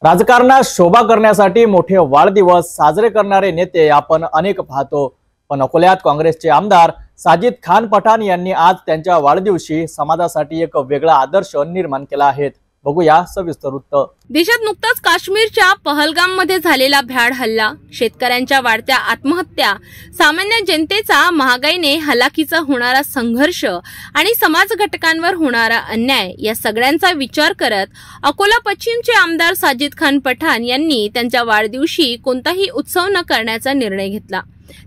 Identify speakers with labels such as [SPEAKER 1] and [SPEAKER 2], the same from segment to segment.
[SPEAKER 1] राजकारणात शोभा करण्यासाठी मोठे वाढदिवस साजरे करणारे नेते आपण अनेक पाहतो, पण अकोल्यात काँग्रेसचे आमदार साजिद खान पठाण यांनी आज त्यांच्या वाढदिवशी समाजासाठी एक वेगळा आदर्श निर्माण केला आहे। बघूया सविस्तर वृत्त।
[SPEAKER 2] देशात नुकताच काश्मीरच्या पहलगाम मध्ये झालेला भ्याड हल्ला, शेतकऱ्यांच्या वाढत्या आत्महत्या, सामान्य जनतेचा महागाईने हलाखीचा होणारा संघर्ष आणि समाज घटकांवर होणारा अन्याय या सगळ्यांचा विचार करत अकोला पश्चिमचे आमदार साजिद खान पठाण यांनी त्यांच्या वाढदिवशी कोणताही उत्सव न करण्याचा निर्णय घेतला।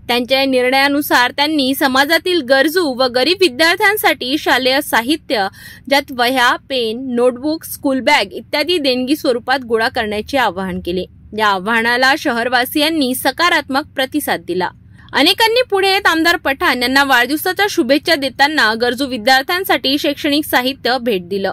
[SPEAKER 2] त्यांच्या निर्णयानुसार त्यांनी समाजातील गरजू व गरीब विद्यार्थ्यांसाठी शालेय साहित्य, ज्यात वह्या, पेन, नोटबुक, स्कूल बॅग इत्यादी देणगी स्वरूपात गोळा करण्याचे आवाहन केले। या आवाहनाला शहरवासियांनी सकारात्मक प्रतिसाद दिला। अनेकांनी पुढे येत आमदार पठाण यांना वाढदिवसाच्या शुभेच्छा देताना गरजू विद्यार्थ्यांसाठी शैक्षणिक साहित्य भेट दिलं।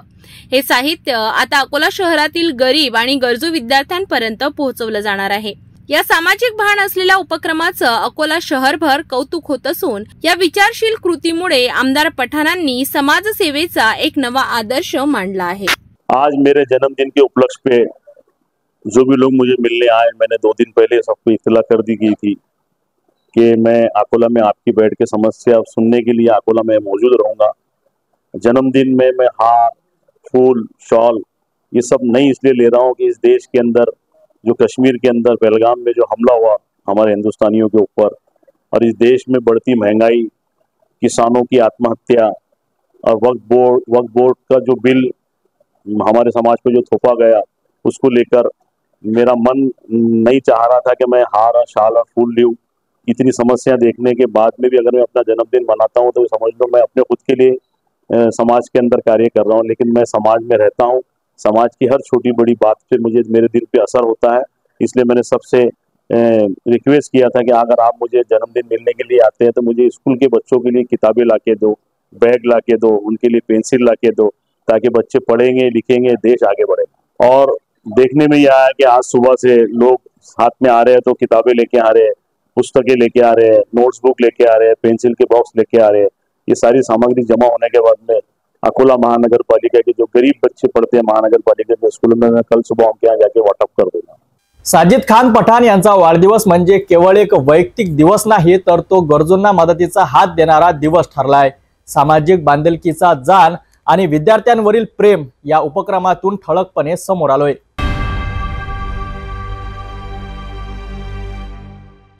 [SPEAKER 2] हे साहित्य आता अकोला शहरातील गरीब आणि गरजू विद्यार्थ्यांपर्यंत पोहोचवलं जाणार आहे। या सामाजिक भान असलेल्या उपक्रमाचं अकोला शहरभर कौतुक होत असून या विचारशील कृतीमुळे आमदार पठाणांनी समाजसेवेचा एक नवा आदर्श मांडला है।
[SPEAKER 3] आज मेरे जन्मदिन के उपलक्ष्य पे जो भी लोग मुझे मिलने आए, मैंने 2 दिन पहले सबको इत्तला कर दी गई थी कि मैं अकोला में आपकी बैठ के समस्या सुनने के लिए अकोला में मौजूद रहूंगा। जन्मदिन में मैं हार, फूल, शॉल ये सब नहीं इसलिए ले रहा हूँ कि इस देश के अंदर जो कश्मीर के अंदर पहलगाम में जो हमला हुआ हमारे हिंदुस्तानियों के ऊपर, और इस देश में बढ़ती महंगाई, किसानों की आत्महत्या और वक्फ बोर्ड का जो बिल हमारे समाज पर जो थोपा गया, उसको लेकर मेरा मन नहीं चाह रहा था कि मैं हार, शाल और फूल लूं। इतनी समस्या देखने के बाद में भी अगर मैं अपना जन्मदिन मनाता हूं तो समझ लो मैं अपने खुद के लिए समाज के अंदर कार्य कर रहा हूं। लेकिन मैं समाज में रहता हूं, समाज की हर छोटी बड़ी बात से मेरे दिल पे असर होता है। इसलिए मैंने सबसे रिक्वेस्ट किया था कि अगर आप मुझे जन्मदिन मिलने के लिए आते हैं तो मुझे स्कूल के बच्चों के लिए किताबें ला के दो, बैग ला के दो, उनके लिए पेंसिल ला के दो, ताकि बच्चे पढ़ेंगे, लिखेंगे, देश आगे बढ़ेगा। और देखने में यह आया कि आज सुबह से लोग हाथ में आ रहे हैं तो किताबें लेके आ रहे हैं, पुस्तकें लेके आ रहे हैं, नोट्स बुक लेके आ रहे हैं, पेंसिल के बॉक्स लेके आ रहे हैं। ये सारी सामग्री जमा होने के बाद में अकोला महानगर पालिका के जो गरीब बच्चे पढ़ते हैं महानगर पालिका के स्कूल में मैं कल सुबह उनके यहाँ जाके वाटप कर दूंगा।
[SPEAKER 1] साजिद खान पठाण यांचा वाढदिवस म्हणजे केवळ एक वैयक्तिक दिवस नाही, तर तो गरजूंना मदतीचा हात देणारा दिवस ठरलाय। सामाजिक बांधिलकीचा जाण आणि विद्यार्थ्यांवरील प्रेम या उपक्रमातून ठळकपणे समोर आलोय।